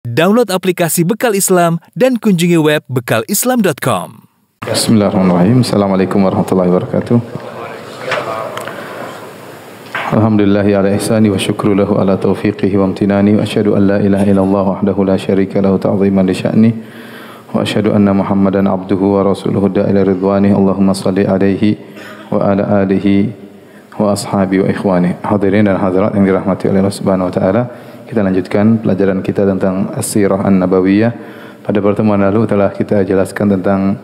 Download aplikasi Bekal Islam dan kunjungi web bekalislam.com. Bismillahirrahmanirrahim. Assalamualaikum warahmatullahi wabarakatuh. Alhamdulillahi ala ihsani wa syukru lahu ala taufiqihi wa amtinani wa asyhadu an la ilaha illallah wahdahu la syarika lahu ta'ziman li sya'ni wa asyhadu anna Muhammadan abduhu wa rasuluhu da'ila ridwani. Allahumma salli alaihi wa ala alihi wa ashabi wa ikhwani. Hadirin dan hadirat yang dirahmati oleh Allah Subhanahu wa taala. Kita lanjutkan pelajaran kita tentang As-Sirah An-Nabawiyah. Pada pertemuan lalu telah kita jelaskan tentang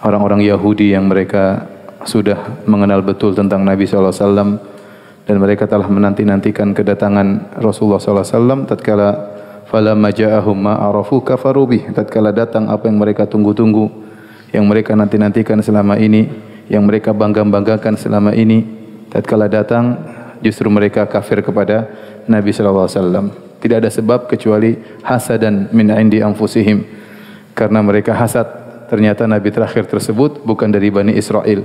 orang-orang Yahudi yang mereka sudah mengenal betul tentang Nabi SAW dan mereka telah menanti-nantikan kedatangan Rasulullah SAW. Tatkala falamma ja'ahum ma arafu kafaru bih, tatkala datang apa yang mereka tunggu-tunggu, yang mereka nanti-nantikan selama ini, yang mereka bangga-banggakan selama ini, tatkala datang justru mereka kafir kepada Nabi sallallahu alaihi wasallam. Tidak ada sebab kecuali hasadan min indi anfusihim, karena mereka hasad. Ternyata Nabi terakhir tersebut bukan dari Bani Israel,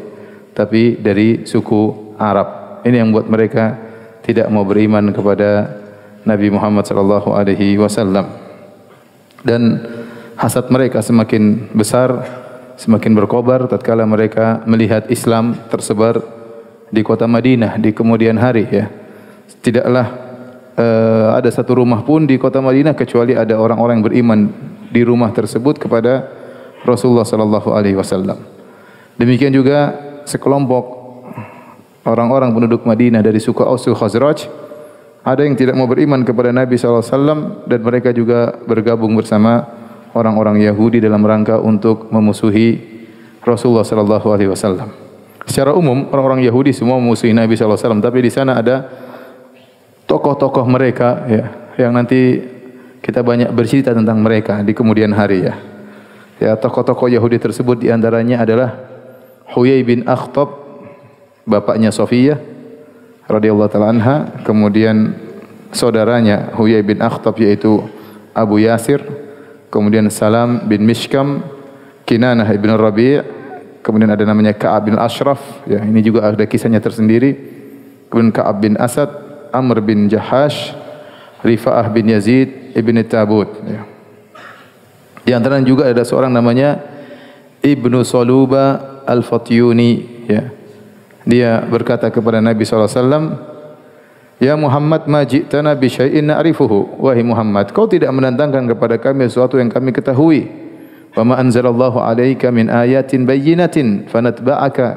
tapi dari suku Arab. Ini yang buat mereka tidak mau beriman kepada Nabi Muhammad sallallahu alaihi wasallam. Dan hasad mereka semakin besar, semakin berkobar tatkala mereka melihat Islam tersebar di kota Madinah di kemudian hari, ya. Tidaklah ada satu rumah pun di kota Madinah kecuali ada orang-orang yang beriman di rumah tersebut kepada Rasulullah sallallahu alaihi wasallam. Demikian juga sekelompok orang-orang penduduk Madinah dari suku Aus Khazraj, ada yang tidak mau beriman kepada Nabi sallallahu alaihi wasallam dan mereka juga bergabung bersama orang-orang Yahudi dalam rangka untuk memusuhi Rasulullah sallallahu alaihi wasallam. Secara umum orang-orang Yahudi semua memusuhi Nabi sallallahu alaihi wasallam, tapi di sana ada tokoh-tokoh mereka, ya, yang nanti kita banyak bercerita tentang mereka di kemudian hari, ya. Ya, tokoh-tokoh Yahudi tersebut diantaranya adalah Huyai bin Akhtab, bapaknya Sofiyah radhiyallahu taala anha, kemudian saudaranya Huyai bin Akhtab yaitu Abu Yasir, kemudian Salam bin Mishkam, Kinanah ibn Rabi', kemudian ada namanya Ka'ab bin Ashraf, ya, ini juga ada kisahnya tersendiri, kemudian Ka'ab bin Asad, Amr bin Jahash, Rifa'ah bin Yazid ibn Tabut, ya. Di antaranya juga ada seorang namanya Ibnu Saluba Al-Fatyuni, ya. Dia berkata kepada Nabi SAW, "Ya Muhammad, ma ji'tana bi syai'in na'rifuhu." Wahai Muhammad, kau tidak mendatangkan kepada kami sesuatu yang kami ketahui. "Wa ma anzalallahu 'alaika min ayatin bayyinatin fanatba'aka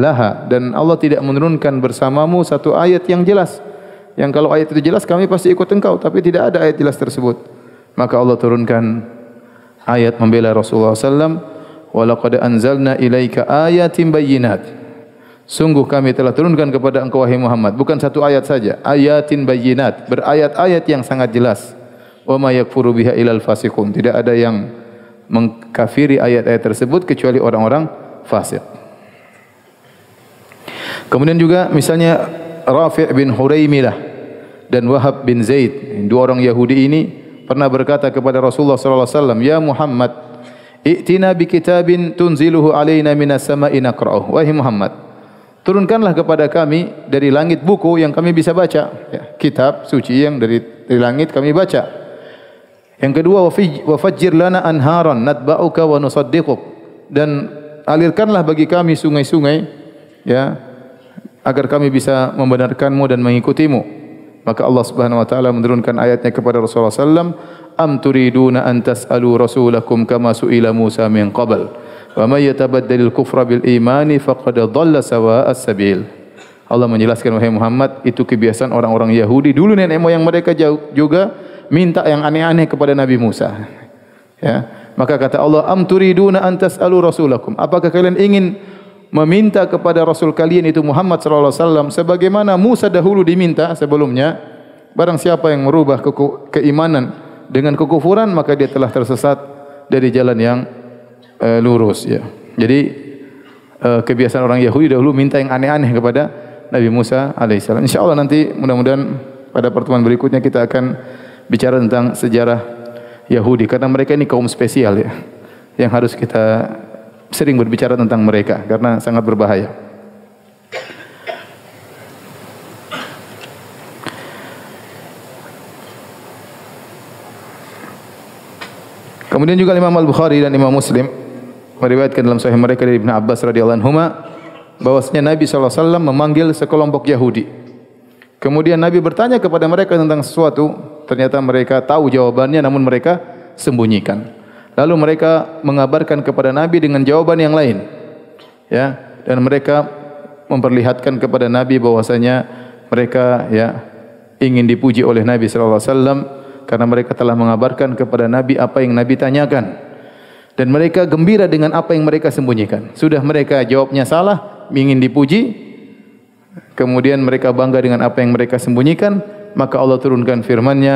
laha." Dan Allah tidak menurunkan bersamamu satu ayat yang jelas, yang kalau ayat itu jelas kami pasti ikut engkau, tapi tidak ada ayat jelas tersebut. Maka Allah turunkan ayat membela Rasulullah SAW. "Wa laqad anzalna ilaika ayatin bayyinat." Sungguh kami telah turunkan kepada engkau wahai Muhammad bukan satu ayat saja, ayatin bayyinat, berayat-ayat yang sangat jelas. "Wa ma yakfuru biha ilal fasiqun." Tidak ada yang mengkafiri ayat-ayat tersebut kecuali orang-orang fasik. Kemudian juga misalnya Rafi' bin Huraimilah dan Wahab bin Zaid, dua orang Yahudi ini pernah berkata kepada Rasulullah sallallahu alaihi wasallam, "Ya Muhammad, i'tina bi kitabin tunziluhu alaina minas sama'i naqra'uh." Wahai Muhammad, turunkanlah kepada kami dari langit buku yang kami bisa baca, ya, kitab suci yang dari langit kami baca. Yang kedua, wa fajjir lana anharan natba'uka wa nusaddiquk, dan alirkanlah bagi kami sungai-sungai, ya, agar kami bisa membenarkanmu dan mengikutimu. Maka Allah Subhanahu wa taala menurunkan ayatnya kepada Rasulullah sallam, "Am turiduna an tas'alu rasulakum kama su'ila Musa min qabl, wa may yatabaddalil kufra bil imani faqad dhalla sawa'as sabil." Allah menjelaskan, wahai Muhammad, itu kebiasaan orang-orang Yahudi dulu, nenek moyang mereka juga minta yang aneh-aneh kepada Nabi Musa. Ya, maka kata Allah, "Am turiduna an tas'alu rasulakum." Apakah kalian ingin meminta kepada Rasul kalian itu Muhammad sallallahu alaihi wasallam sebagaimana Musa dahulu diminta sebelumnya? Barang siapa yang merubah keimanan dengan kekufuran, maka dia telah tersesat dari jalan yang lurus, ya. Jadi kebiasaan orang Yahudi dahulu minta yang aneh-aneh kepada Nabi Musa alaihissalam. Insyaallah nanti mudah-mudahan pada pertemuan berikutnya kita akan bicara tentang sejarah Yahudi, karena mereka ini kaum spesial, ya, yang harus kita sering berbicara tentang mereka karena sangat berbahaya. Kemudian juga Imam Al-Bukhari dan Imam Muslim meriwayatkan dalam sahih mereka dari Ibnu Abbas radhiyallahu anhuma bahwasanya Nabi sallallahu alaihi wasallam memanggil sekelompok Yahudi. Kemudian Nabi bertanya kepada mereka tentang sesuatu, ternyata mereka tahu jawabannya namun mereka sembunyikan. Lalu mereka mengabarkan kepada Nabi dengan jawaban yang lain. Ya, dan mereka memperlihatkan kepada Nabi bahwasanya mereka ingin dipuji oleh Nabi sallallahu alaihi wasallam karena mereka telah mengabarkan kepada Nabi apa yang Nabi tanyakan. Dan mereka gembira dengan apa yang mereka sembunyikan. Sudah mereka jawabnya salah, ingin dipuji, kemudian mereka bangga dengan apa yang mereka sembunyikan, maka Allah turunkan firman-Nya,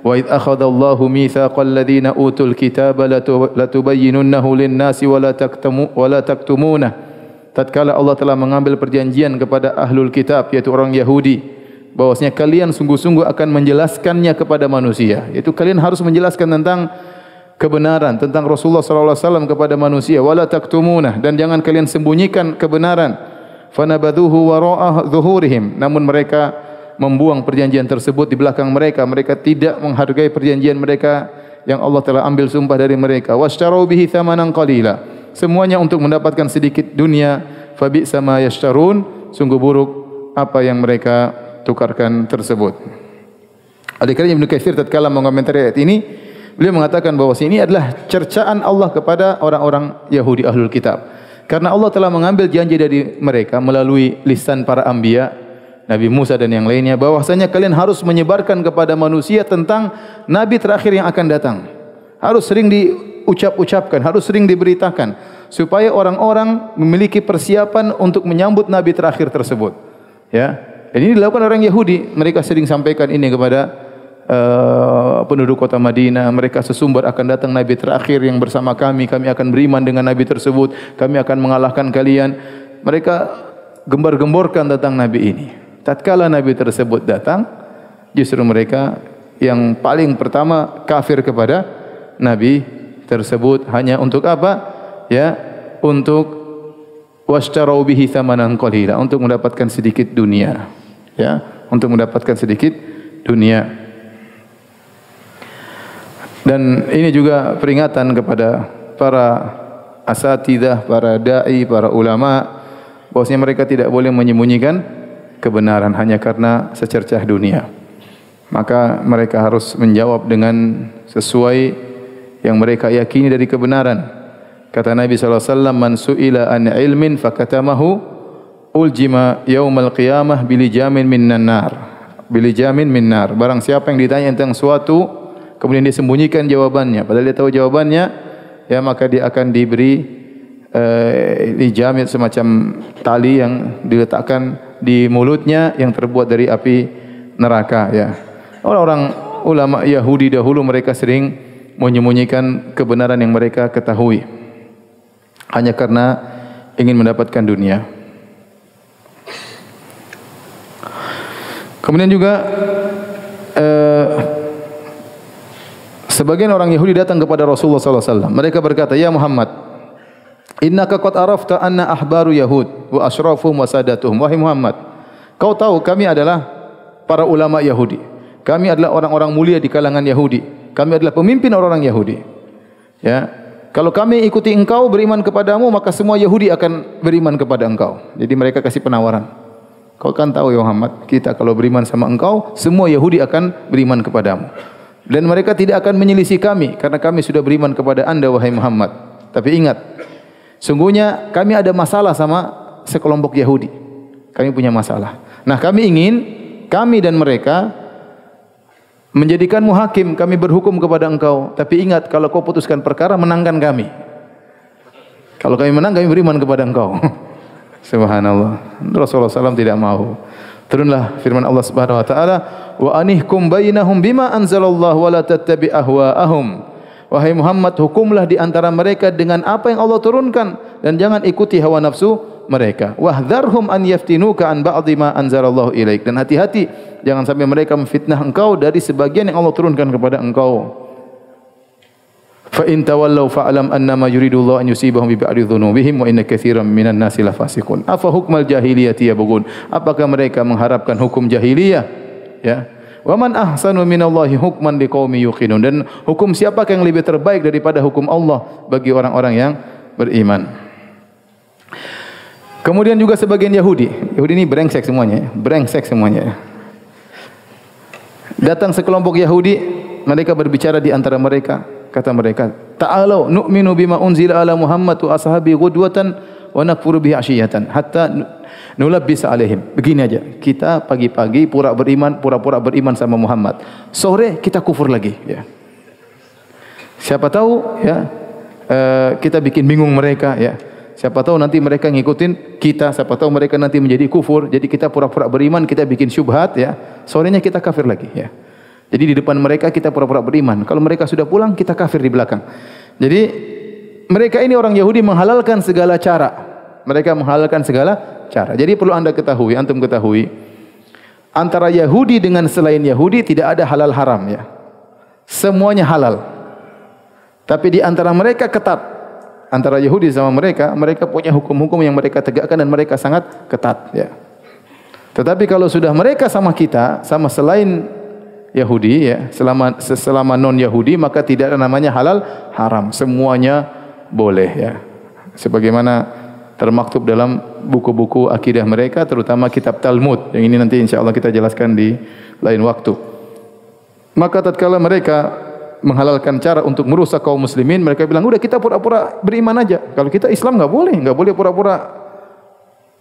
"Wa idz akhadallahu mitsaqal ladzina utul kitaba latubayyinunnahu lin-nasi wa la taktumunah." Tatkala Allah telah mengambil perjanjian kepada ahlul kitab, yaitu orang Yahudi, bahwasanya kalian sungguh-sungguh akan menjelaskannya kepada manusia. Yaitu kalian harus menjelaskan tentang kebenaran, tentang Rasulullah sallallahu alaihi wasallam kepada manusia. Wala taktumunah, dan jangan kalian sembunyikan kebenaran. Fanabadhuhu wara'a zuhurihim, namun mereka membuang perjanjian tersebut di belakang mereka. Mereka tidak menghargai perjanjian mereka yang Allah telah ambil sumpah dari mereka. Washtarau bihi thamanan qalila, semuanya untuk mendapatkan sedikit dunia. Fabi'sa ma yashtarun, sungguh buruk apa yang mereka tukarkan tersebut. Adik-adik Ibnu Katsir tatkala mengomentari ayat ini, beliau mengatakan bahwa ini adalah cercaan Allah kepada orang-orang Yahudi Ahlul Kitab. Karena Allah telah mengambil janji dari mereka melalui lisan para anbiya, Nabi Musa dan yang lainnya, bahwasanya kalian harus menyebarkan kepada manusia tentang nabi terakhir yang akan datang. Harus sering diucap-ucapkan, harus sering diberitakan supaya orang-orang memiliki persiapan untuk menyambut nabi terakhir tersebut. Ya. Dan ini dilakukan orang Yahudi, mereka sering sampaikan ini kepada penduduk kota Madinah. Mereka sesumbar akan datang nabi terakhir yang bersama kami akan beriman dengan nabi tersebut, kami akan mengalahkan kalian. Mereka gembar-gemborkan tentang nabi ini. Tatkala nabi tersebut datang, justru mereka yang paling pertama kafir kepada nabi tersebut. Hanya untuk apa? Ya, untuk washtarau bihi thamanan qalila, untuk mendapatkan sedikit dunia. Ya, untuk mendapatkan sedikit dunia. Dan ini juga peringatan kepada para asatidzah, para dai, para ulama, bahwasanya mereka tidak boleh menyembunyikan kebenaran hanya karena secercah dunia. Maka mereka harus menjawab dengan sesuai yang mereka yakini dari kebenaran. Kata Nabi sallallahu alaihi wasallam, "Man su'ila an ilmin fakatamahu uljima yaumal qiyamah bilijamin minan nar." Bilijamin min nar. Barang siapa yang ditanya tentang suatu kemudian dia sembunyikan jawabannya, padahal dia tahu jawabannya, ya maka dia akan diberi dijamin semacam tali yang diletakkan di mulutnya yang terbuat dari api neraka. Ya, orang-orang ulama Yahudi dahulu mereka sering menyembunyikan kebenaran yang mereka ketahui hanya karena ingin mendapatkan dunia. Kemudian juga sebagian orang Yahudi datang kepada Rasulullah sallallahu alaihi wasallam. Mereka berkata, "Ya Muhammad, innaka qad arafta anna ahbaru Yahud wa asrafuhum wa sadatuhum." Wahai Muhammad, kau tahu kami adalah para ulama Yahudi. Kami adalah orang-orang mulia di kalangan Yahudi. Kami adalah pemimpin orang-orang Yahudi. Ya, kalau kami ikuti engkau, beriman kepadamu, maka semua Yahudi akan beriman kepada engkau. Jadi mereka kasih penawaran. Kau kan tahu ya Muhammad, kita kalau beriman sama engkau, semua Yahudi akan beriman kepadamu. Dan mereka tidak akan menyelisih kami karena kami sudah beriman kepada Anda wahai Muhammad. Tapi ingat, sungguhnya kami ada masalah sama sekelompok Yahudi. Kami punya masalah. Nah, kami ingin kami dan mereka menjadikanmu hakim, kami berhukum kepada engkau. Tapi ingat, kalau kau putuskan perkara, menangkan kami. Kalau kami menang, kami beriman kepada engkau. Subhanallah. Rasulullah SAW tidak mau. Turunlah firman Allah Subhanahu wa taala, "Wa anihkum bainahum bima anzalallahu wa la tattabi' ahwa'ahum." Wahai Muhammad, hukumlah di antara mereka dengan apa yang Allah turunkan dan jangan ikuti hawa nafsu mereka. Wahdharhum an yaftinuka an ba'dhi ma anzalallahu ilaik. Dan hati-hati jangan sampai mereka memfitnah engkau dari sebagian yang Allah turunkan kepada engkau. Fa in tawallaw fa'lam annama yuridullahu an yusibahum bi ba'di dhunubihim wa inna katsiran minan nasi lafasiqun. Afa hukmal jahiliyati yabghun? Apakah mereka mengharapkan hukum jahiliyah? Ya. Wa man ahsanu minallahi hukman liqaumin yuqinun. Dan hukum siapa yang lebih terbaik daripada hukum Allah bagi orang-orang yang beriman. Kemudian juga sebagian Yahudi. Yahudi ini brengsek semuanya, brengsek semuanya. Datang sekelompok Yahudi, mereka berbicara di antara mereka. Kata mereka, ta'alau nu'minu bima unzila ala Muhammad wa ashabi ghudwatan wa nakfuru bihi ashiyatan hatta nulabbisa alaihim. Begini aja, kita pagi-pagi pura-pura beriman sama Muhammad. Sore kita kufur lagi, ya. Siapa tahu ya, kita bikin bingung mereka, ya. Siapa tahu nanti mereka ngikutin kita, siapa tahu mereka nanti menjadi kufur. Jadi kita pura-pura beriman, kita bikin syubhat, ya. Sorenya kita kafir lagi, ya. Jadi di depan mereka kita pura-pura beriman. Kalau mereka sudah pulang, kita kafir di belakang. Jadi mereka ini orang Yahudi menghalalkan segala cara. Mereka menghalalkan segala cara. Jadi perlu anda ketahui, antum ketahui, antara Yahudi dengan selain Yahudi tidak ada halal haram, ya. Semuanya halal. Tapi di antara mereka ketat. Antara Yahudi sama mereka punya hukum-hukum yang mereka tegakkan dan mereka sangat ketat, ya. Tetapi kalau sudah mereka sama kita, sama selain Yahudi, ya, selama non Yahudi, maka tidak ada namanya halal haram, semuanya boleh, ya. Sebagaimana termaktub dalam buku-buku akidah mereka, terutama kitab Talmud. Yang ini nanti insya Allah kita jelaskan di lain waktu. Maka tatkala mereka menghalalkan cara untuk merusak kaum muslimin, mereka bilang, udah kita pura-pura beriman aja. Kalau kita Islam enggak boleh pura-pura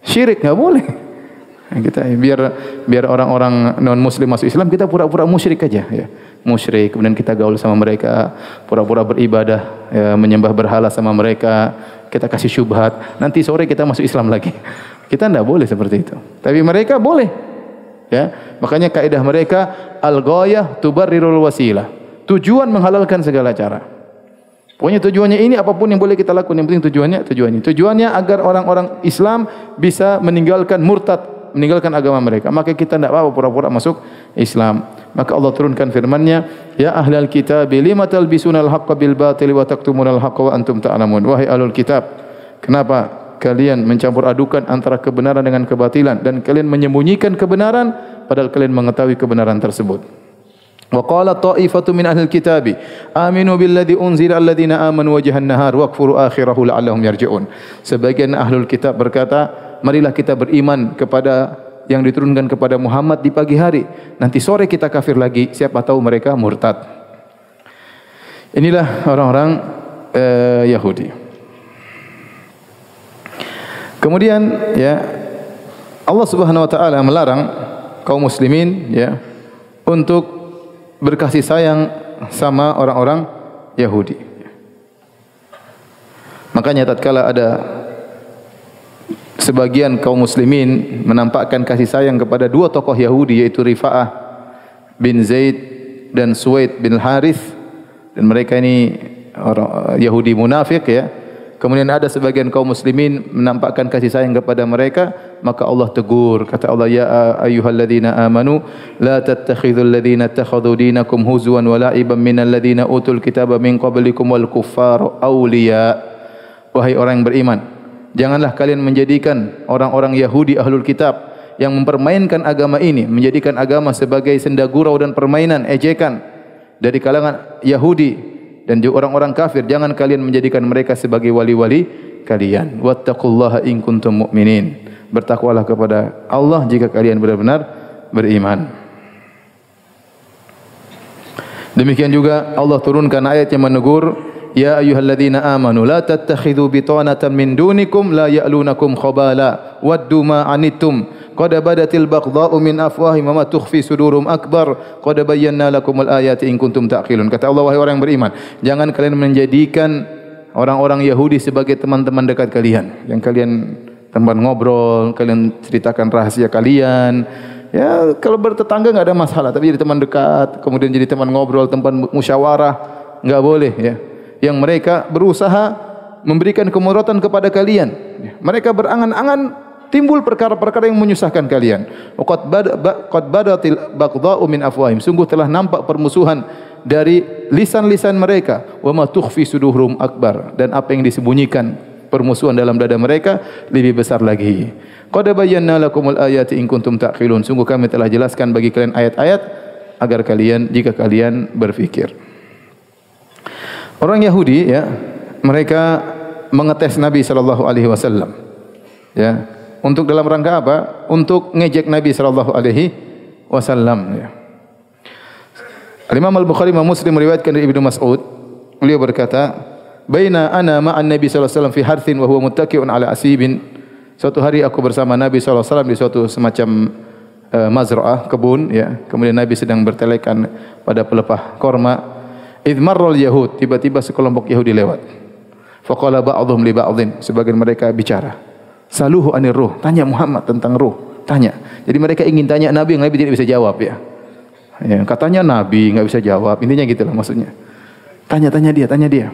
syirik, enggak boleh. Kita biar orang-orang non muslim masuk Islam, kita pura-pura musyrik aja, ya. Musyrik, kemudian kita gaul sama mereka, pura-pura beribadah, ya, menyembah berhala sama mereka, kita kasih syubhat, nanti sore kita masuk Islam lagi. Kita tidak boleh seperti itu. Tapi mereka boleh, ya. Makanya kaidah mereka al-ghayah tubarrirul wasilah. Tujuan menghalalkan segala cara. Pokoknya tujuannya ini, apapun yang boleh kita lakukan, yang penting tujuannya agar orang-orang Islam bisa meninggalkan murtad, meninggalkan agama mereka. Maka kita tidak apa-apa pura-pura masuk Islam. Maka Allah turunkan firman-Nya, ya ahlal kitab lima talbisunal haqqa bil batil wa taktumunal haqqa wa antum ta'lamun. Wahai ahlul kitab, kenapa kalian mencampur adukan antara kebenaran dengan kebatilan dan kalian menyembunyikan kebenaran padahal kalian mengetahui kebenaran tersebut. Wa qala ta'ifatu min ahlil kitabi aminu billadzi unzila alladziina amanu wajhan nahar waqfuru akhirahu la'allahum yarji'un. Sebagian ahlul kitab berkata, marilah kita beriman kepada yang diturunkan kepada Muhammad di pagi hari. Nanti sore kita kafir lagi. Siapa tahu mereka murtad. Inilah orang-orang Yahudi. Kemudian, ya, Allah Subhanahu Wa Taala melarang kaum muslimin, ya, untuk berkasih sayang sama orang-orang Yahudi. Makanya tatkala ada sebagian kaum muslimin menampakkan kasih sayang kepada dua tokoh Yahudi, yaitu Rifa'ah bin Zaid dan Suwaid bin Harith, dan mereka ini orang Yahudi munafik, ya. Kemudian ada sebagian kaum muslimin menampakkan kasih sayang kepada mereka, maka Allah tegur. Kata Allah, ya ayyuhalladzina amanu la tattakhidhul ladzina ittakhadhu dinakum huzwan wa la'iban minal ladzina utul kitaba min qablikum wal kuffara awliya. Wahai orang yang beriman, janganlah kalian menjadikan orang-orang Yahudi ahlul kitab yang mempermainkan agama ini, menjadikan agama sebagai senda gurau dan permainan, ejekan dari kalangan Yahudi dan juga orang-orang kafir. Jangan kalian menjadikan mereka sebagai wali-wali kalian. Wattaqullaha in kuntum mu'minin. Bertakwalah kepada Allah jika kalian benar-benar beriman. Demikian juga Allah turunkan ayat yang menegur, ya ayyuhalladzina amanu la tattakhidhu bitanatan min dunikum la ya'lunakum khabala waddu ma anittum qad badatil baghdha'u min afwahihim wa ma tukhfi sudurum akbar qad bayyana lakumul ayati in kuntum taqilun. Kata Allah, wahai orang yang beriman, jangan kalian menjadikan orang-orang Yahudi sebagai teman-teman dekat kalian, yang kalian teman ngobrol, kalian ceritakan rahasia kalian. Ya, kalau bertetangga enggak ada masalah, tapi jadi teman dekat, kemudian jadi teman ngobrol, teman musyawarah, enggak boleh, ya. Yang mereka berusaha memberikan kemudaratan kepada kalian. Mereka berangan-angan timbul perkara-perkara yang menyusahkan kalian. Qad badatil baghdha'u min afwahim. Sungguh telah nampak permusuhan dari lisan-lisan mereka. Wa ma tukhfi sudurum akbar. Dan apa yang disembunyikan permusuhan dalam dada mereka lebih besar lagi. Qad bayyana lakumul ayati in kuntum taqilun. Sungguh kami telah jelaskan bagi kalian ayat-ayat agar jika kalian berfikir. Orang Yahudi ya, mereka mengetes Nabi sallallahu alaihi wasallam. Ya, untuk dalam rangka apa? Untuk ngejek Nabi sallallahu alaihi wasallam ya. Al-Imam Al-Bukhari dan Muslim meriwayatkan dari Ibnu Mas'ud, beliau berkata, "Baina ana ma'an Nabi sallallahu alaihi wasallam fi harthin wa huwa muttaqi'un ala asibin." Suatu hari aku bersama Nabi sallallahu alaihi wasallam di suatu semacam mazra'ah, kebun ya. Kemudian Nabi sedang bertelekan pada pelepah korma. Idz marral yahud, tiba-tiba sekelompok Yahudi lewat. Faqala ba'dhum li ba'dhin, sebagian mereka bicara. Saluhu anir ruh, tanya Muhammad tentang ruh, tanya. Jadi mereka ingin tanya Nabi yang Nabi tidak bisa jawab ya. Ya, katanya Nabi enggak bisa jawab, intinya gitulah maksudnya. Tanya dia.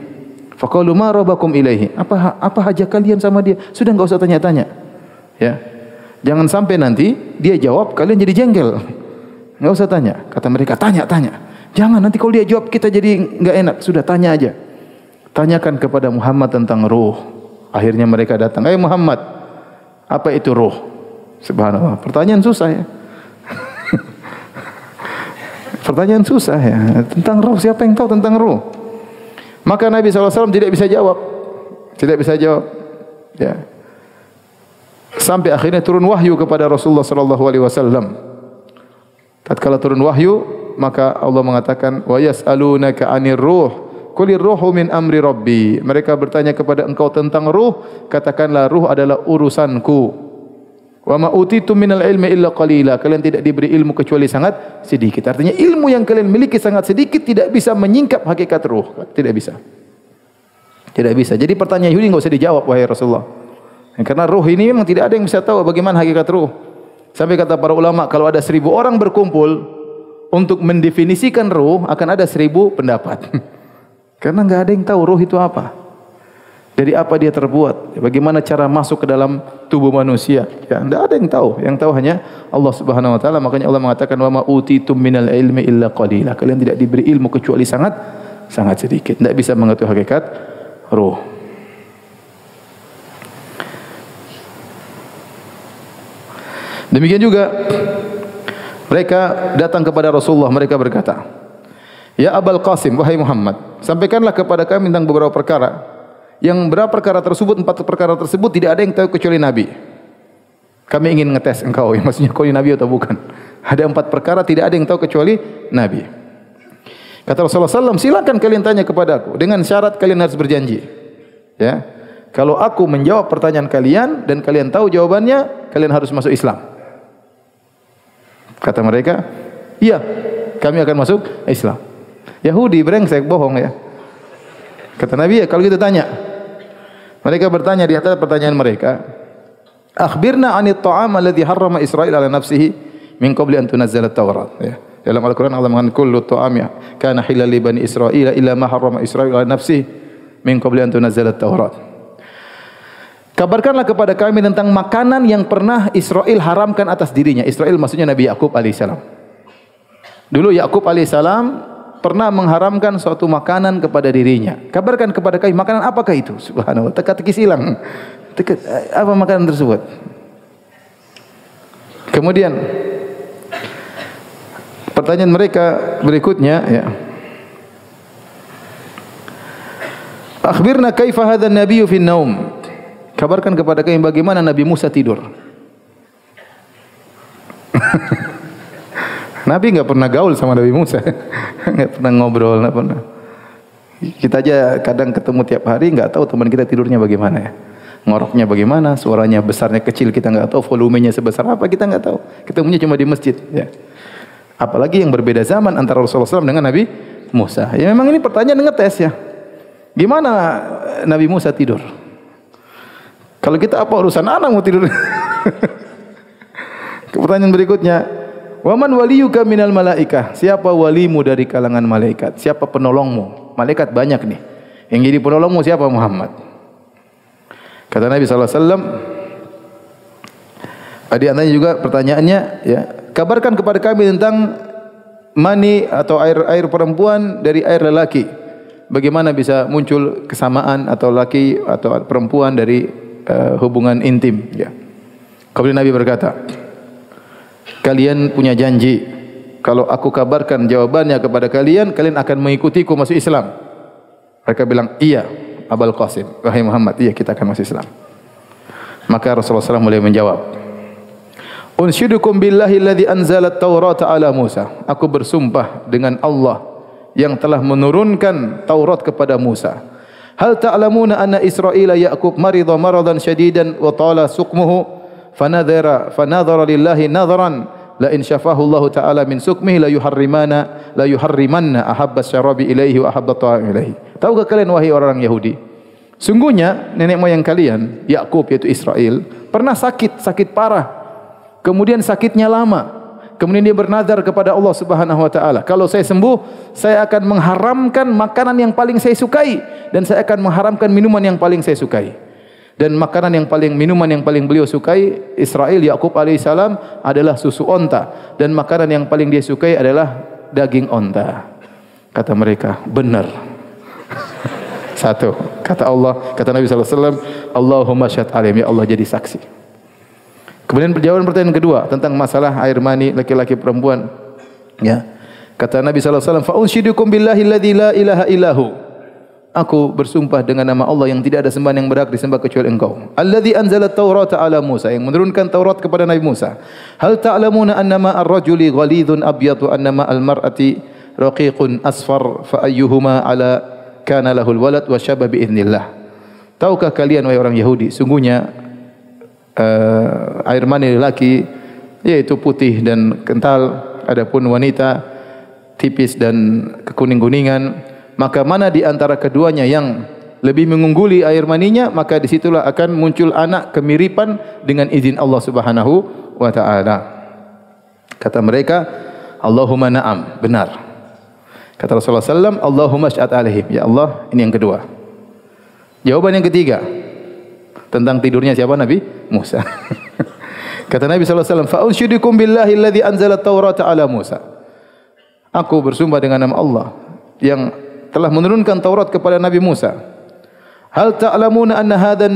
Faqalu ma rabakum ilaihi? Apa hajat kalian sama dia? Sudah enggak usah tanya-tanya. Ya. Jangan sampai nanti dia jawab kalian jadi jengkel. Enggak usah tanya. Kata mereka, tanya. Jangan, nanti kalau dia jawab kita jadi enggak enak. Sudah tanya aja. Tanyakan kepada Muhammad tentang ruh. Akhirnya mereka datang. Muhammad, apa itu ruh? Subhanallah. Pertanyaan susah ya. Pertanyaan susah ya. Tentang ruh, siapa yang tahu tentang ruh? Maka Nabi SAW tidak bisa jawab. Ya. Sampai akhirnya turun wahyu kepada Rasulullah SAW. Tatkala turun wahyu, maka Allah mengatakan, wa yas'alunaka 'anir ruh, qulir ruhu min amri rabbi. Mereka bertanya kepada engkau tentang ruh, katakanlah ruh adalah urusanku. Wa ma utitum minal ilmi illa qalila. Kalian tidak diberi ilmu kecuali sangat sedikit. Artinya ilmu yang kalian miliki sangat sedikit, tidak bisa menyingkap hakikat ruh. Tidak bisa. Jadi pertanyaan Yahudi enggak usah dijawab wahai Rasulullah. Karena ruh ini memang tidak ada yang bisa tahu bagaimana hakikat ruh. Sampai kata para ulama, kalau ada 1000 orang berkumpul untuk mendefinisikan ruh, akan ada 1000 pendapat. Karena enggak ada yang tahu ruh itu apa. Dari apa dia terbuat, bagaimana cara masuk ke dalam tubuh manusia. Ya, enggak ada yang tahu. Yang tahu hanya Allah Subhanahu wa taala. Makanya Allah mengatakan, "Wa ma utitum minal ilmi illa qalila." Kalian tidak diberi ilmu kecuali sangat sedikit. Tidak bisa mengetahui hakikat ruh. Demikian juga mereka datang kepada Rasulullah, mereka berkata, "Ya Abul Qasim, wahai Muhammad, sampaikanlah kepada kami tentang beberapa perkara. Yang berapa perkara tersebut, 4 perkara tersebut tidak ada yang tahu kecuali Nabi. Kami ingin ngetes engkau, ya, maksudnya kau ini Nabi atau bukan. Ada 4 perkara tidak ada yang tahu kecuali Nabi." Kata Rasulullah SAW, silakan kalian tanya kepadaku, dengan syarat kalian harus berjanji. Ya, kalau aku menjawab pertanyaan kalian dan kalian tahu jawabannya, kalian harus masuk Islam. Kata mereka, iya, kami akan masuk Islam. Yahudi brengsek, bohong ya. Kata Nabi, ya kalau gitu tanya. Mereka bertanya di atas pertanyaan mereka, akhbirna 'anit ta'am alladhi harrama Israil 'ala nafsihi min qabli an tunazzala at-Taurat. Ya. Dalam Al-Qur'an Allah mengatakan kullu ta'ami kana halal li bani Israil illa ma harrama Israil 'ala nafsihi min qabli an tunazzala at-Taurat. Kabarkanlah kepada kami tentang makanan yang pernah Israel haramkan atas dirinya. Israel maksudnya Nabi Yakub alaihissalam. Dulu Yakub alaihissalam pernah mengharamkan suatu makanan kepada dirinya. Kabarkan kepada kami makanan apakah itu? Subhanallah, teka-teki silang. Apa makanan tersebut? Kemudian pertanyaan mereka berikutnya ya. Akhbirna kaifa hadha an-nabiyyu fi an-naum. Kabarkan kepada kami bagaimana Nabi Musa tidur. Nabi enggak pernah gaul sama Nabi Musa. Enggak pernah ngobrol, enggak pernah. Kita aja kadang ketemu tiap hari enggak tahu teman kita tidurnya bagaimana ya. Ngoroknya bagaimana, suaranya besarnya kecil kita enggak tahu, volumenya sebesar apa kita enggak tahu. Ketemunya cuma di masjid ya. Apalagi yang berbeda zaman antara Rasulullah SAW dengan Nabi Musa. Ya memang ini pertanyaan ngetes ya. Gimana Nabi Musa tidur? Kalau kita apa urusan anak mau tidur? Pertanyaan berikutnya, waman waliyuka minal malaikah? Siapa walimu dari kalangan malaikat? Siapa penolongmu? Malaikat banyak nih. Yang jadi penolongmu siapa? Muhammad. Kata Nabi SAW. Di antaranya juga pertanyaannya, ya, kabarkan kepada kami tentang mani atau air perempuan dari air lelaki. Bagaimana bisa muncul kesamaan atau laki atau perempuan dari hubungan intim ya. Kemudian Nabi berkata, kalian punya janji kalau aku kabarkan jawabannya kepada kalian, kalian akan mengikutiku masuk Islam. Mereka bilang, iya, Abul Qasim, wahai Muhammad, iya kita akan masuk Islam. Maka Rasulullah SAW mulai menjawab, unsyidukum billahi alladhi anzalat Taurata ala Musa. Aku bersumpah dengan Allah yang telah menurunkan Taurat kepada Musa. Hal ta'lamuna anna Israila Ya'qub marida maradan syadidan wa tala sukmuhu fanadhara lillahi nadharan la in syafahu Allah ta'ala min sukmihi la yuharrimanna ahabba syarabi ilaihi wa ahabba ta'am ilaihi. Tahukah kalian wahai orang Yahudi, sungguhnya nenek moyang kalian Ya'qub yaitu Israel pernah sakit parah. Kemudian sakitnya lama. Kemudian dia bernazar kepada Allah Subhanahu wa taala, kalau saya sembuh, saya akan mengharamkan makanan yang paling saya sukai dan saya akan mengharamkan minuman yang paling saya sukai. Dan minuman yang paling beliau sukai Israel Ya'qub alaihissalam adalah susu onta, dan makanan yang paling dia sukai adalah daging onta. Kata mereka, benar. Satu, kata Nabi sallallahu alaihi wasallam, Allahumma syahid alaihim, ya Allah jadi saksi. Kemudian jawaban pertanyaan kedua tentang masalah air mani laki-laki perempuan. Ya. Kata Nabi sallallahu alaihi wasallam, fa unsyidukum billahi alladzi la ilaha illahu. Aku bersumpah dengan nama Allah yang tidak ada sembahan yang berhak disembah kecuali Engkau. Alladzi anzala Taurata ala Musa, yang menurunkan Taurat kepada Nabi Musa. Hal ta'lamuna annama ar-rajuli ghalidun abyadu annama al-mar'ati raqiqun asfar fa ayyuhuma ala kana lahul walad wa syaba bi idznillah. Tahukah kalian wahai orang Yahudi, sungguhnya air mani lelaki yaitu putih dan kental, adapun wanita tipis dan kekuning-kuningan, maka mana di antara keduanya yang lebih mengungguli air maninya, maka disitulah akan muncul anak kemiripan dengan izin Allah Subhanahu wa taala. Kata mereka, Allahumma na'am, benar. Kata Rasulullah SAW, Allahumma syahid alaihim, ya Allah, ini yang kedua. Jawaban yang ketiga tentang tidurnya siapa? Nabi Musa. Kata Nabi sallallahu alaihi wasallam, fa unsyidukum billahi alladzi anzala Taurata ala Musa. Aku bersumpah dengan nama Allah yang telah menurunkan Taurat kepada Nabi Musa. Hal ta'lamuna anna hadzal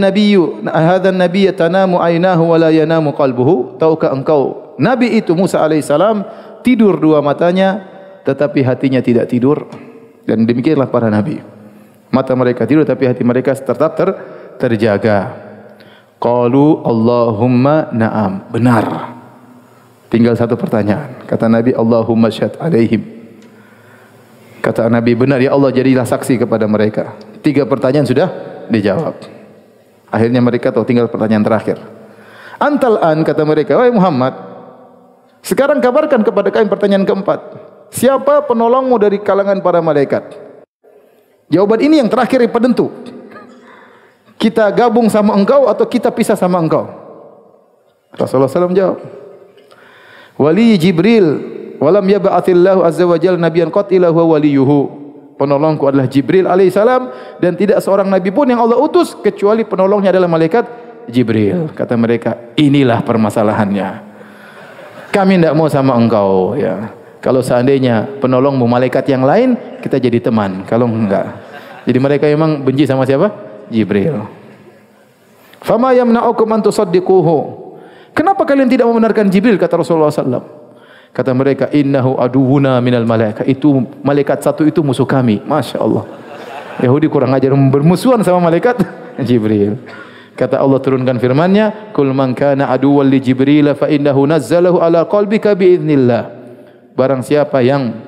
nabiyya tanamu aynahu wa la yanamu qalbuhu? Tahukah engkau Nabi itu Musa alaihissalam tidur dua matanya tetapi hatinya tidak tidur? Dan demikianlah para nabi. Mata mereka tidur tapi hati mereka tetap terjaga. Qalu Allahumma na'am, benar. Tinggal satu pertanyaan. Kata Nabi, Allahumma syahid alaihim. Kata Nabi, benar ya Allah, jadilah saksi kepada mereka. 3 pertanyaan sudah dijawab. Akhirnya mereka tahu, tinggal pertanyaan terakhir. Antal an, kata mereka, wahai Muhammad, sekarang kabarkan kepada kami pertanyaan keempat. Siapa penolongmu dari kalangan para malaikat? Jawaban ini yang terakhir yang penentu. Kita gabung sama engkau atau kita pisah sama engkau? Rasulullah SAW jawab, wali Jibril walam yab'atsillahu azza wa jalla nabiyyan qatila huwa waliyuhu. Penolongku adalah Jibril alaihissalam, dan tidak seorang nabi pun yang Allah utus kecuali penolongnya adalah malaikat Jibril. Kata mereka, inilah permasalahannya. Kami tidak mau sama engkau, ya. Kalau seandainya penolongmu malaikat yang lain, kita jadi teman. Kalau enggak, jadi mereka memang benci sama siapa? Jibril. Fama yamna'ukum an tusaddiquhu. Kenapa kalian tidak membenarkan Jibril? Kata Rasulullah SAW. Kata mereka, innahu aduwwuna minal malaika. Itu malaikat satu itu musuh kami. Masya Allah. Yahudi kurang ajar bermusuhan sama malaikat Jibril. Kata Allah turunkan firman-Nya, "Kul man kana aduwwan li Jibril fa innahu nazzalahu ala qalbika bi idznillah." Barang siapa yang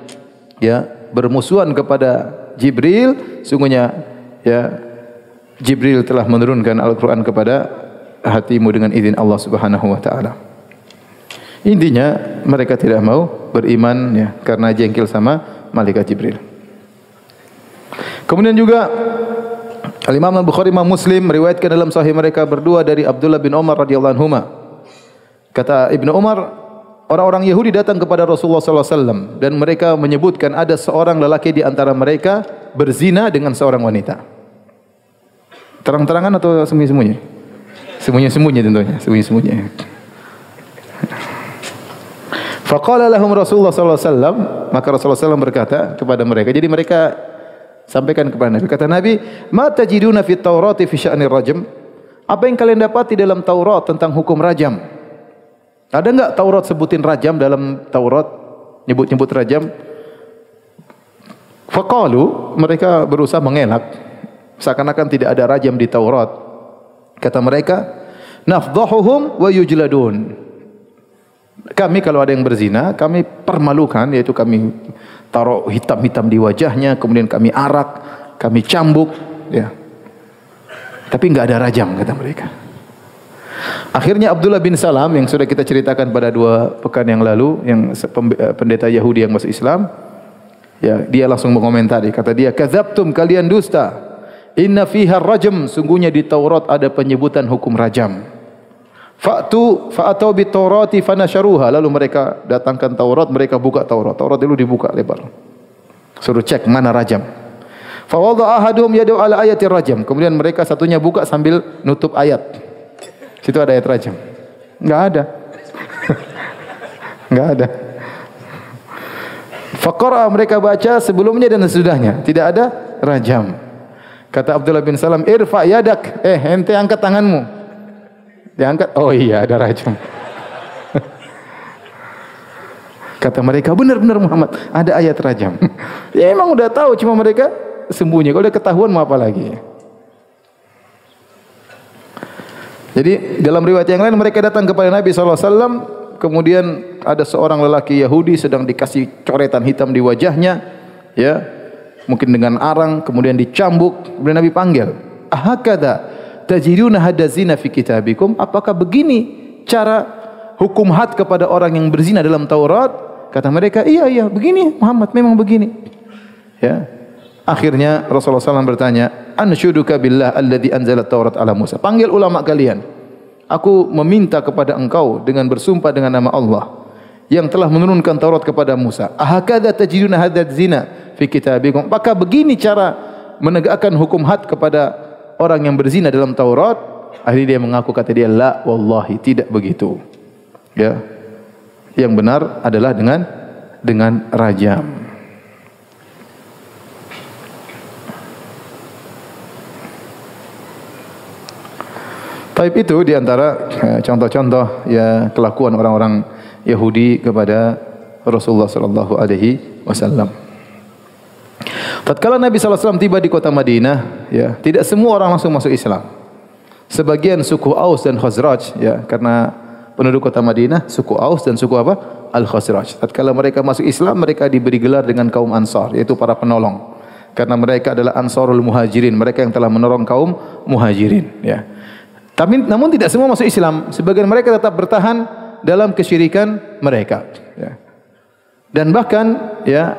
bermusuhan kepada Jibril, sungguhnya Jibril telah menurunkan Al-Quran kepada hatimu dengan izin Allah Subhanahu wa taala. Intinya mereka tidak mau beriman karena jengkel sama malaikat Jibril. Kemudian juga Al-Imam Al-Bukhari, Imam Muslim meriwayatkan dalam sahih mereka berdua dari Abdullah bin Umar radhiyallahu anhuma. Kata Ibnu Umar, orang-orang Yahudi datang kepada Rasulullah sallallahu alaihi wasallam dan mereka menyebutkan ada seorang lelaki di antara mereka berzina dengan seorang wanita. Terang-terangan atau sembunyi-sembunyi? Sembunyi-sembunyi tentunya, sembunyi-sembunyi. Faqala lahum Rasulullah sallallahu alaihi wasallam, maka Rasulullah SAW berkata kepada mereka. Jadi mereka sampaikan kepada Nabi. Kata Nabi, "Ma tajiduna fit Taurati fi sya'nir rajm?" Apa yang kalian dapati dalam Taurat tentang hukum rajam? Ada enggak Taurat sebutin rajam dalam Taurat? nyebut-nyebut rajam. Faqalu, mereka berusaha mengelak seakan-akan tidak ada rajam di Taurat. Kata mereka, nafdahuhum wa yujladun. Kami kalau ada yang berzina, kami permalukan, yaitu kami taruh hitam-hitam di wajahnya, kemudian kami arak, kami cambuk, ya. Tapi enggak ada rajam, kata mereka. Akhirnya Abdullah bin Salam yang sudah kita ceritakan pada 2 pekan yang lalu, yang pendeta Yahudi yang masuk Islam, ya, dia langsung mengomentari, kata dia, kadzabtum, kalian dusta. Inna fiha rajam, sungguhnya di Taurat ada penyebutan hukum rajam. Fa'atau bit Taurati fanasharuha, lalu mereka datangkan Taurat, mereka buka Taurat. Taurat dulu dibuka lebar. Suruh cek mana rajam. Fa wada'a ahaduhum yadahu ala ayatir rajam. Kemudian mereka satunya buka sambil nutup ayat. Situ ada ayat rajam. Enggak ada. Enggak ada. Faqara, mereka baca sebelumnya dan sesudahnya, tidak ada rajam. Kata Abdullah bin Salam, irfa yadak, ente angkat tanganmu. Diangkat, oh iya ada rajam. Kata mereka, benar-benar Muhammad, ada ayat rajam. Ya emang udah tahu, cuma mereka sembunyi. Kalau udah ketahuan mau apa lagi? Jadi dalam riwayat yang lain mereka datang kepada Nabi SAW, kemudian ada seorang lelaki Yahudi sedang dikasih coretan hitam di wajahnya, ya, mungkin dengan arang, kemudian dicambuk. Kemudian Nabi panggil, ahakada tajiduna hadazina fi kitabikum? Apakah begini cara hukum had kepada orang yang berzina dalam Taurat? Kata mereka, iya begini Muhammad, memang begini. Ya. Akhirnya Rasulullah SAW bertanya, anshuduka billah alladhi anzala Taurat ala Musa. Panggil ulama kalian. Aku meminta kepada engkau dengan bersumpah dengan nama Allah yang telah menurunkan Taurat kepada Musa. Ahakadha tajiduna hadazina fi kitabikum? Apakah begini cara menegakkan hukum had kepada orang yang berzina dalam Taurat? Akhirnya dia mengaku, kata dia, la wallahi, tidak begitu. Ya. Yang benar adalah dengan rajam. Taib itu diantara contoh-contoh ya kelakuan orang-orang Yahudi kepada Rasulullah sallallahu alaihi wasallam. Tatkala Nabi sallallahu alaihi wasallam tiba di kota Madinah, ya, tidak semua orang langsung masuk Islam. Sebagian suku Aus dan Khazraj, ya, karena penduduk kota Madinah suku Aus dan suku apa? Al-Khazraj. Tatkala mereka masuk Islam, mereka diberi gelar dengan kaum Ansar, yaitu para penolong. Karena mereka adalah Ansarul Muhajirin, mereka yang telah menolong kaum Muhajirin, ya. Tapi namun tidak semua masuk Islam. Sebagian mereka tetap bertahan dalam kesyirikan mereka. Ya. Dan bahkan, ya,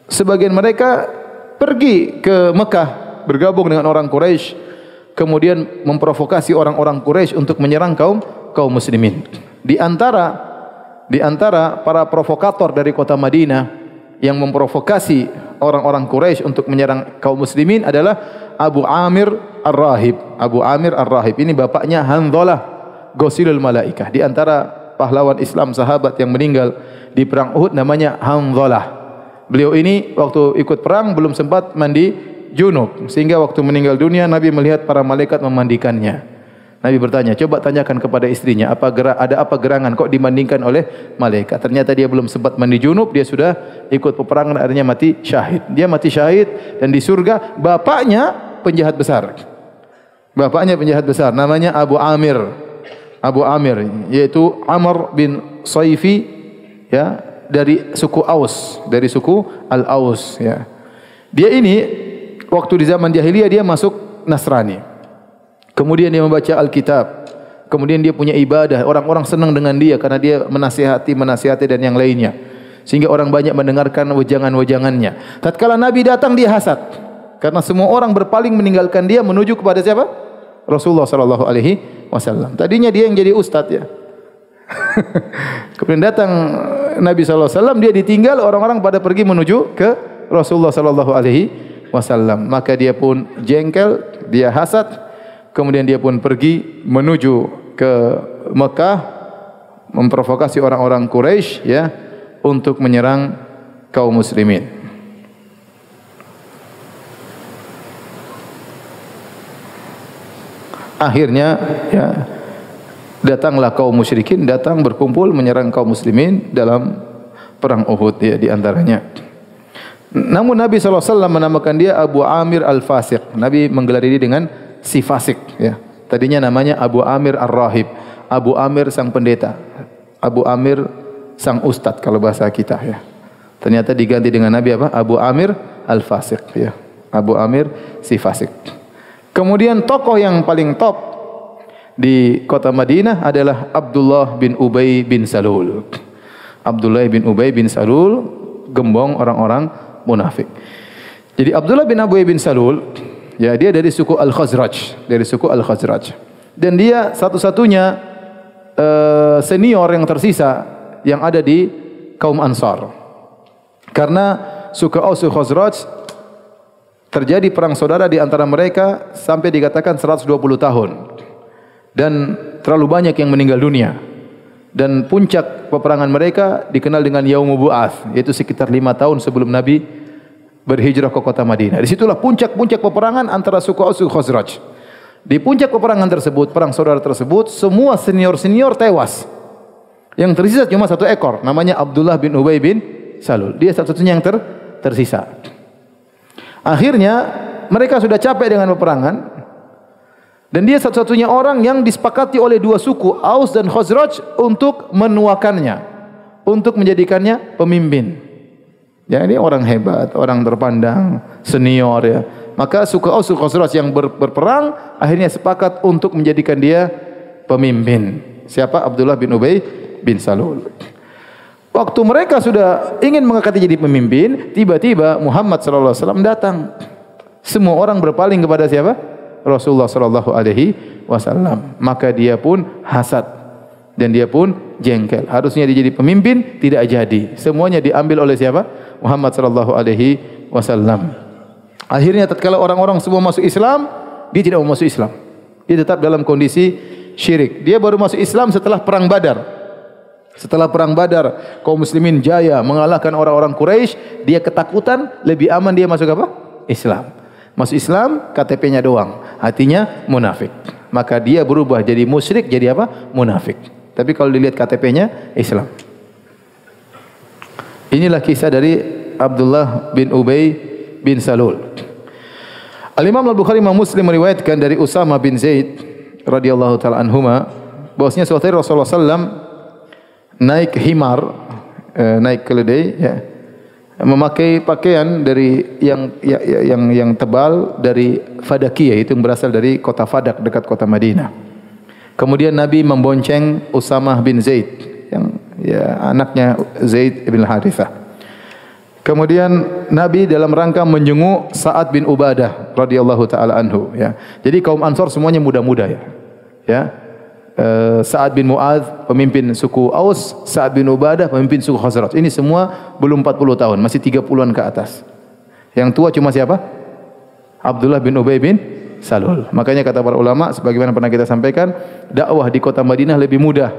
sebagian mereka pergi ke Mekah bergabung dengan orang Quraisy, kemudian memprovokasi orang-orang Quraisy untuk menyerang kaum muslimin. Di antara para provokator dari kota Madinah yang memprovokasi orang-orang Quraisy untuk menyerang kaum muslimin adalah Abu Amir Ar-Rahib. Abu Amir Ar-Rahib ini bapaknya Hanzalah Ghusilul Malaikah. Di antara pahlawan Islam sahabat yang meninggal di perang Uhud namanya Hanzalah. Beliau ini waktu ikut perang belum sempat mandi junub, sehingga waktu meninggal dunia Nabi melihat para malaikat memandikannya. Nabi bertanya, coba tanyakan kepada istrinya, ada apa gerangan kok dimandingkan oleh malaikat? Ternyata dia belum sempat mandi junub, dia sudah ikut peperangan, akhirnya mati syahid. Dia mati syahid dan di surga. Bapaknya penjahat besar. Bapaknya penjahat besar, namanya Abu Amir. Abu Amir, yaitu Amr bin Saifi, ya, dari suku Aus, dari suku Al-Aus, ya. Dia ini waktu di zaman jahiliyah dia masuk Nasrani. Kemudian dia membaca Alkitab. Kemudian dia punya ibadah. Orang-orang senang dengan dia karena dia menasihati dan yang lainnya. Sehingga orang banyak mendengarkan wejangan-wejangannya. Tatkala Nabi datang dia hasad. Karena semua orang berpaling meninggalkan dia menuju kepada siapa? Rasulullah sallallahu alaihi wasallam. Tadinya dia yang jadi ustaz, ya. Kemudian datang Nabi sallallahu alaihi wasallam, dia ditinggal, orang-orang pada pergi menuju ke Rasulullah sallallahu alaihi wasallam. Maka dia pun jengkel, dia hasad. Kemudian dia pun pergi menuju ke Mekah memprovokasi orang-orang Quraisy, ya, untuk menyerang kaum muslimin. Akhirnya, ya, datanglah kaum musyrikin, datang berkumpul menyerang kaum muslimin dalam perang Uhud ya, di antaranya. Namun Nabi SAW menamakan dia Abu Amir Al-Fasiq. Nabi menggelar diri dengan si fasik ya. Tadinya namanya Abu Amir Ar-Rahib, Abu Amir sang pendeta, Abu Amir sang ustad kalau bahasa kita ya. Ternyata diganti dengan Nabi apa? Abu Amir Al-Fasiq ya. Abu Amir si fasik. Kemudian tokoh yang paling top di kota Madinah adalah Abdullah bin Ubay bin Salul. Abdullah bin Ubay bin Salul, gembong orang-orang munafik. Jadi Abdullah bin Ubay bin Salul, ya dia dari suku Al-Khazraj, dari suku Al-Khazraj. Dan dia satu-satunya senior yang tersisa yang ada di kaum Ansar. Karena suku Aus Khazraj terjadi perang saudara di antara mereka sampai dikatakan 120 tahun. Dan terlalu banyak yang meninggal dunia. Dan puncak peperangan mereka dikenal dengan Yaumul Bu'ats, yaitu sekitar 5 tahun sebelum Nabi berhijrah ke kota Madinah. Di situlah puncak-puncak peperangan antara suku Aus Khazraj. Di puncak peperangan tersebut, perang saudara tersebut, semua senior-senior tewas. Yang tersisa cuma satu ekor, namanya Abdullah bin Ubay bin Salul. Dia satu-satunya yang tersisa. Akhirnya mereka sudah capek dengan peperangan. Dan dia satu-satunya orang yang disepakati oleh dua suku, Aus dan Khazraj, untuk menuakannya, untuk menjadikannya pemimpin. Ya, ini orang hebat, orang terpandang, senior ya. Maka suku Aus dan Khazraj yang berperang akhirnya sepakat untuk menjadikan dia pemimpin. Siapa? Abdullah bin Ubay bin Salul. Waktu mereka sudah ingin mengangkatnya jadi pemimpin, tiba-tiba Muhammad sallallahu alaihi wasallam datang. Semua orang berpaling kepada siapa? Rasulullah sallallahu alaihi wasallam. Maka dia pun hasad dan dia pun jengkel. Harusnya dia jadi pemimpin, tidak jadi. Semuanya diambil oleh siapa? Muhammad sallallahu alaihi wasallam. Akhirnya tatkala orang-orang semua masuk Islam, dia tidak mau masuk Islam. Dia tetap dalam kondisi syirik. Dia baru masuk Islam setelah perang Badar. Setelah perang Badar, kaum muslimin jaya mengalahkan orang-orang Quraisy, dia ketakutan, lebih aman dia masuk apa? Islam. Masuk Islam, KTP-nya doang, hatinya munafik. Maka dia berubah jadi musyrik, jadi apa? Munafik. Tapi kalau dilihat KTP-nya, Islam. Inilah kisah dari Abdullah bin Ubay bin Salul. Al-Imam Al-Bukhari Imam Muslim meriwayatkan dari Usama bin Zaid radhiyallahu taala anhuma, bahwasanya suatu hari Rasulullah sallallahu naik himar, naik keledai, ya, memakai pakaian dari yang tebal dari Fadakiyah, itu yang berasal dari kota Fadak dekat kota Madinah. Kemudian Nabi membonceng Usamah bin Zaid, yang ya anaknya Zaid bin Harithah. Kemudian Nabi dalam rangka menjenguk Sa'ad bin Ubadah radhiyallahu taala anhu, ya. Jadi kaum Ansar semuanya muda-muda ya. Ya. Sa'ad bin Mu'adz pemimpin suku Aus, Sa'ad bin Ubadah pemimpin suku Khazraj. Ini semua belum 40 tahun, masih 30-an ke atas. Yang tua cuma siapa? Abdullah bin Ubay bin Salul. Makanya kata para ulama, sebagaimana pernah kita sampaikan, dakwah di kota Madinah lebih mudah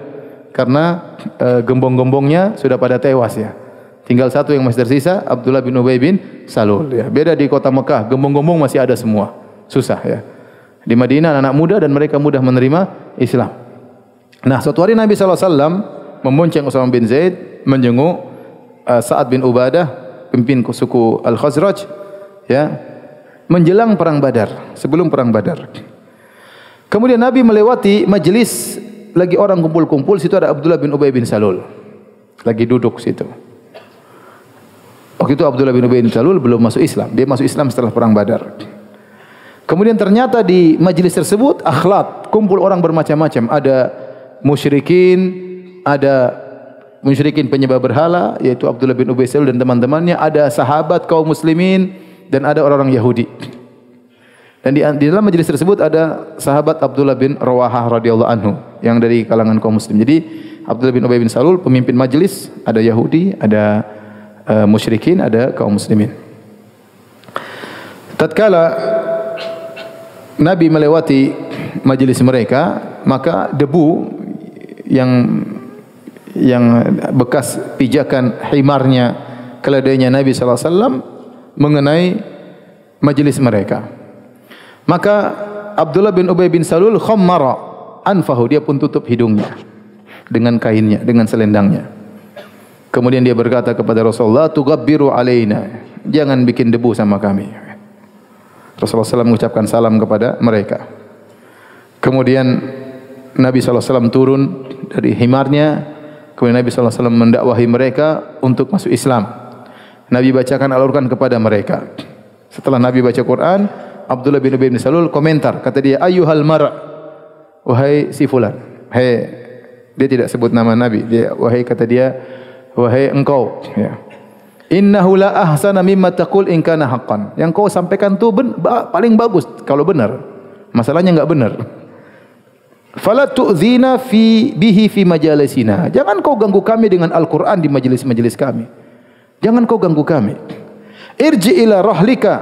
karena gembong-gembongnya sudah pada tewas ya. Tinggal satu yang masih tersisa, Abdullah bin Ubay bin Salul ya. Beda di kota Mekah, gembong-gembong masih ada semua. Susah ya. Di Madinah anak muda dan mereka mudah menerima Islam. Nah, suatu hari Nabi SAW membonceng Usamah bin Zaid, menjenguk Sa'ad bin Ubadah, pemimpin suku Al-Khazraj, ya, menjelang perang Badar, sebelum perang Badar. Kemudian Nabi melewati majelis, lagi orang kumpul-kumpul, situ ada Abdullah bin Ubay bin Salul, lagi duduk situ. Waktu itu Abdullah bin Ubay bin Salul belum masuk Islam, dia masuk Islam setelah perang Badar. Kemudian ternyata di majelis tersebut akhlat, kumpul orang bermacam-macam, ada musyrikin, ada musyrikin penyembah berhala yaitu Abdullah bin Ubay bin Salul dan teman-temannya, ada sahabat kaum muslimin dan ada orang-orang Yahudi. Dan di dalam majelis tersebut ada sahabat Abdullah bin Rawahah radhiyallahu anhu yang dari kalangan kaum muslim. Jadi Abdullah bin Ubay bin Salul pemimpin majelis, ada Yahudi, ada musyrikin, ada kaum muslimin. Tatkala Nabi melewati majelis mereka, maka debu yang bekas pijakan himarnya, keledainya Nabi sallallahu alaihi wasallam mengenai majelis mereka. Maka Abdullah bin Ubay bin Salul khammara anfahu, dia pun tutup hidungnya dengan kainnya, dengan selendangnya. Kemudian dia berkata kepada Rasulullah, "Tugabbiru alaina." Jangan bikin debu sama kami. Rasulullah SAW mengucapkan salam kepada mereka. Kemudian Nabi SAW turun dari himarnya. Kemudian Nabi SAW mendakwahi mereka untuk masuk Islam. Nabi bacakan Al-Quran kepada mereka. Setelah Nabi baca Quran, Abdullah bin Ubay bin Salul komentar. Kata dia, "Ayyuhal mar'." Wahai si fulan. Dia tidak sebut nama Nabi. Kata dia, "Wahai engkau." Ya. Innahu la ahsana mimma taqul in kana haqqan. Yang kau sampaikan tu paling bagus kalau benar. Masalahnya enggak benar. Fala tu'dzina bihi fi majalisina. Jangan kau ganggu kami dengan Al-Qur'an di majelis-majelis kami. Jangan kau ganggu kami. Irji ila rahlika.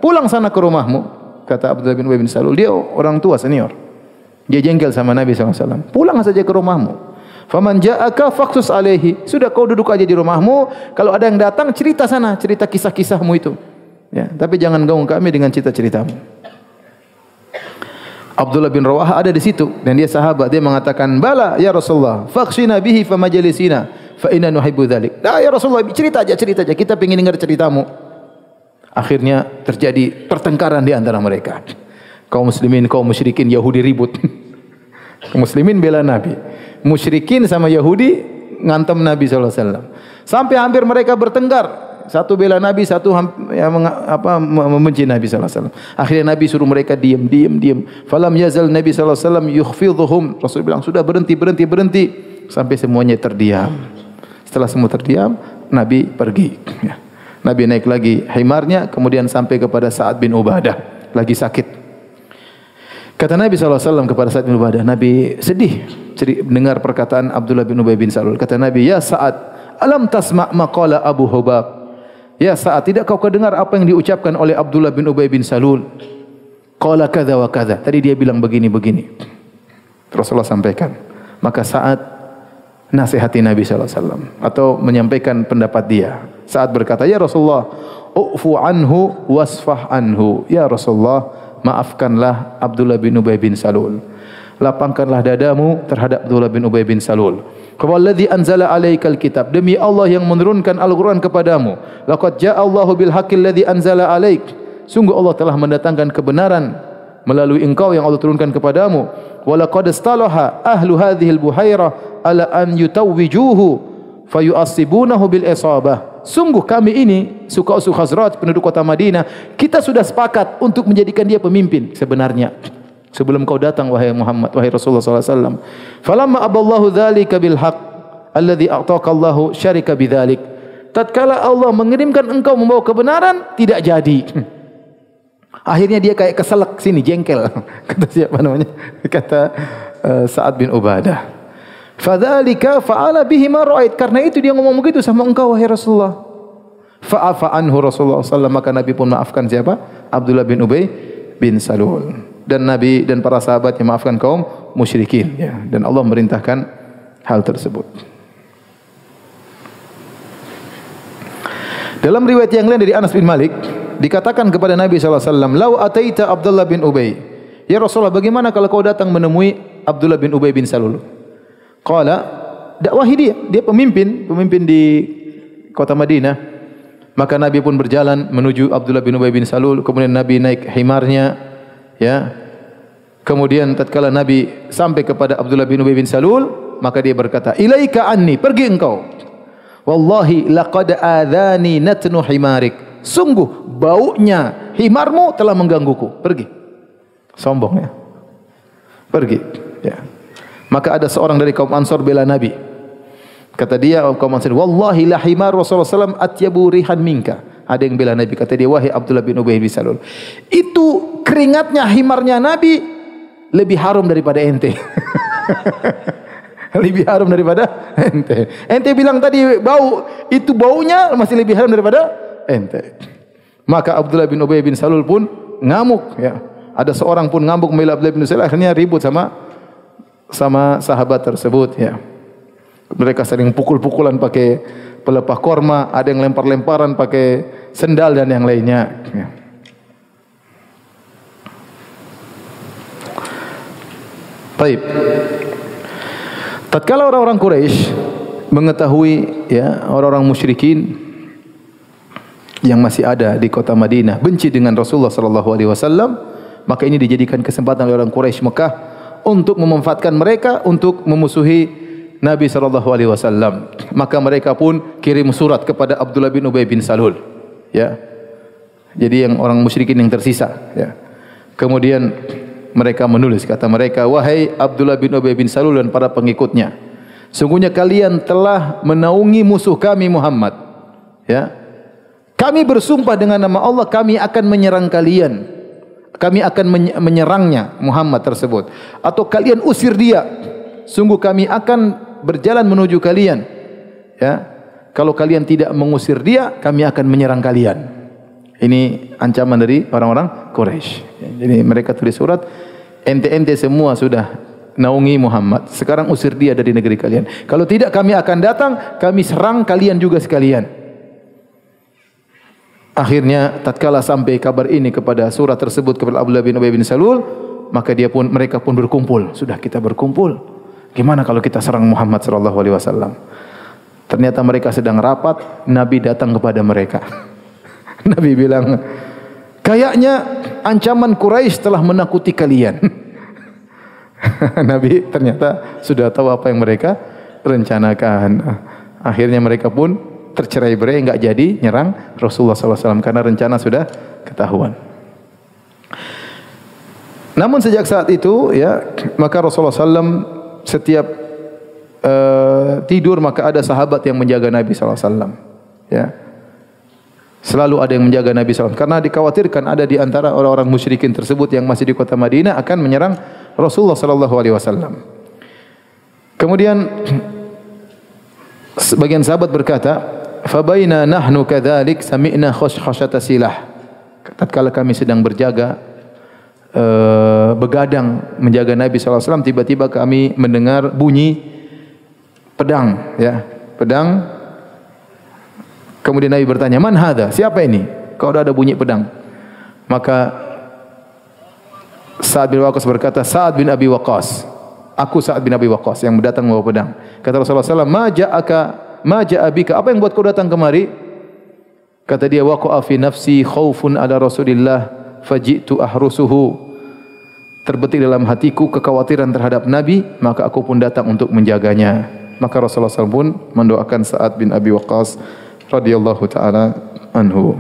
Pulang sana ke rumahmu, kata Abdullah bin Ubay bin Salul. Dia orang tua senior. Dia jengkel sama Nabi SAW. Pulang saja ke rumahmu. Faman ja'aka faqsus alaihi. Sudah kau duduk aja di rumahmu. Kalau ada yang datang, cerita sana, cerita kisah-kisahmu itu. Ya, tapi jangan ganggu kami dengan cerita-ceritamu. Abdullah bin Rawaha ada di situ dan dia sahabat. Dia mengatakan, "Bala ya Rasulullah, faqsina bihi fa majlisina fa inna nuhibbu dzalik." "Nah, ya Rasulullah, cerita aja. Kita ingin dengar ceritamu." Akhirnya terjadi pertengkaran di antara mereka. Kaum muslimin, kaum musyrikin, Yahudi ribut. Kaum muslimin bela Nabi. Musyrikin sama Yahudi ngantem Nabi SAW. Sampai hampir mereka bertengkar. Satu bela Nabi, satu membenci Nabi SAW. Akhirnya Nabi suruh mereka diam. Falam yazal Nabi SAW yukhfidhuhum. Rasul bilang, sudah berhenti. Sampai semuanya terdiam. Setelah semua terdiam, Nabi pergi. Nabi naik lagi himarnya, kemudian sampai kepada Sa'ad bin Ubadah. Lagi sakit. Kata Nabi SAW kepada Sa'ad bin Ubadah, Nabi sedih mendengar perkataan Abdullah bin Ubay bin Salul. Kata Nabi, "Ya Sa'ad, alam tasma' maqala Abu Hubab?" Ya Sa'ad, tidak kau dengar apa yang diucapkan oleh Abdullah bin Ubay bin Salul? Qala kadza wa kadza. Tadi dia bilang begini. Rasulullah sampaikan. Maka Sa'ad nasihati Nabi SAW atau menyampaikan pendapat dia. Sa'ad berkata, "Ya Rasulullah, u'fu anhu wasfah anhu." Ya Rasulullah, maafkanlah Abdullah bin Ubay bin Salul. Lapangkanlah dadamu terhadap Abdullah bin Ubay bin Salul. Walladzi anzala alaikal kitab. Demi Allah yang menurunkan Al-Quran kepadamu. Laqad ja'a Allahu bil haqqi alladzi anzala alaik. Sungguh Allah telah mendatangkan kebenaran melalui engkau yang Allah turunkan kepadamu. Wa laqad istalaha ahlu hadhil buhairah ala an yutawwijuhu fayu'assibunahu bil isabah. Sungguh kami ini suku Khazraj penduduk kota Madinah, kita sudah sepakat untuk menjadikan dia pemimpin sebenarnya. Sebelum kau datang wahai Muhammad, wahai Rasulullah SAW. Falamma aballahu dzalika bil haqq alladhi a'taka Allahu syarika bidzalik. Tatkala Allah mengirimkan engkau membawa kebenaran, tidak jadi. Akhirnya dia kayak keselak sini, jengkel. Kata siapa namanya? Kata Sa'ad bin Ubadah. Fadzalika fa'ala bihi ma ra'ait. Karena itu dia ngomong begitu sama engkau wahai Rasulullah. Fa'afa anhu Rasulullah SAW. Maka Nabi pun maafkan siapa? Abdullah bin Ubay bin Salul. Dan Nabi dan para sahabatnya maafkan kaum musyrikin. Ya. Dan Allah merintahkan hal tersebut. Dalam riwayat yang lain dari Anas bin Malik, dikatakan kepada Nabi SAW, "Lau ataita Abdullah bin Ubay." Ya Rasulullah, bagaimana kalau kau datang menemui Abdullah bin Ubay bin Salul? Qala, dakwahi dia pemimpin di kota Madinah. Maka Nabi pun berjalan menuju Abdullah bin Ubay bin Salul. Kemudian Nabi naik himarnya. Ya. Kemudian tatkala Nabi sampai kepada Abdullah bin Ubay bin Salul, maka dia berkata, "Ilaika anni, pergi engkau. Wallahi laqad adzani natnu himarik." Sungguh baunya himarmu telah menggangguku. Pergi. Sombong ya. Pergi. Ya. Maka ada seorang dari kaum Ansor bela Nabi. Kata dia, kaum Ansor, "Wallahi la himar Rasulullah SAW atyabu rihan minka." Ada yang bela Nabi. Kata dia, "Wahai Abdullah bin Ubay bin Salul, itu keringatnya himarnya Nabi lebih harum daripada ente." Lebih harum daripada ente. Ente bilang tadi bau, itu baunya masih lebih harum daripada ente. Maka Abdullah bin Ubay bin Salul pun ngamuk. Ya. Ada seorang pun ngamuk membela Abdullah bin Salul. Akhirnya ribut sama sahabat tersebut. Ya. Mereka sering pukul-pukulan pakai pelepah korma, ada yang lempar-lemparan pakai sendal dan yang lainnya. Ya. Baik. Tatkala orang-orang Quraisy mengetahui ya orang-orang musyrikin yang masih ada di kota Madinah benci dengan Rasulullah sallallahu alaihi wasallam, maka ini dijadikan kesempatan oleh orang Quraisy Mekah untuk memanfaatkan mereka untuk memusuhi Nabi sallallahu alaihi wasallam. Maka mereka pun kirim surat kepada Abdullah bin Ubay bin Salul, ya. Jadi yang orang musyrikin yang tersisa, ya. Kemudian mereka menulis, kata mereka, wahai Abdullah bin Ubay bin Salul dan para pengikutnya, sungguhnya kalian telah menaungi musuh kami Muhammad, ya. Kami bersumpah dengan nama Allah, kami akan menyerang kalian. Kami akan menyerangnya Muhammad tersebut. Atau kalian usir dia. Sungguh kami akan berjalan menuju kalian. Ya, kalau kalian tidak mengusir dia, kami akan menyerang kalian. Ini ancaman dari orang-orang Quraisy. Jadi mereka tulis surat, ente-ente semua sudah naungi Muhammad. Sekarang usir dia dari negeri kalian. Kalau tidak, kami akan datang, kami serang kalian juga sekalian. Akhirnya tatkala sampai kabar ini kepada surat tersebut kepada Abdullah bin Ubay bin Salul, maka mereka pun berkumpul. Sudah, kita berkumpul. Gimana kalau kita serang Muhammad sallallahu alaihi wasallam? Ternyata mereka sedang rapat, Nabi datang kepada mereka. Nabi bilang, kayaknya ancaman Quraisy telah menakuti kalian. Nabi ternyata sudah tahu apa yang mereka rencanakan. Akhirnya mereka pun tercerai-berai, enggak jadi nyerang Rasulullah SAW karena rencana sudah ketahuan. Namun sejak saat itu, ya, maka Rasulullah SAW setiap tidur maka ada sahabat yang menjaga Nabi SAW. Ya, selalu ada yang menjaga Nabi SAW karena dikhawatirkan ada di antara orang-orang musyrikin tersebut yang masih di kota Madinah akan menyerang Rasulullah SAW. Kemudian sebagian sahabat berkata, fabaina nahnu kadzalik sami'na khashkhashata silah. Tatkala kami sedang berjaga begadang menjaga Nabi SAW, tiba-tiba kami mendengar bunyi pedang, ya, pedang. Kemudian Nabi bertanya, "Man hadza? Siapa ini? Kau ada bunyi pedang?" Maka Sa'ad bin Waqqas berkata, "Sa'ad bin Abi Waqqas. Aku Sa'ad bin Abi Waqqas yang datang membawa pedang." Kata Rasulullah SAW, Ma ja'a bika, apa yang buat kau datang kemari? Kata dia, waqa'a fi nafsi khaufun ala Rasulillah faji'tu ahrusuhu. Terbetik dalam hatiku kekhawatiran terhadap Nabi, maka aku pun datang untuk menjaganya. Maka Rasulullah SAW pun mendoakan Sa'ad bin Abi Waqqas radhiyallahu taala anhu.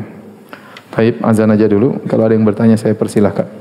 Baik, azan aja dulu. Kalau ada yang bertanya saya persilahkan.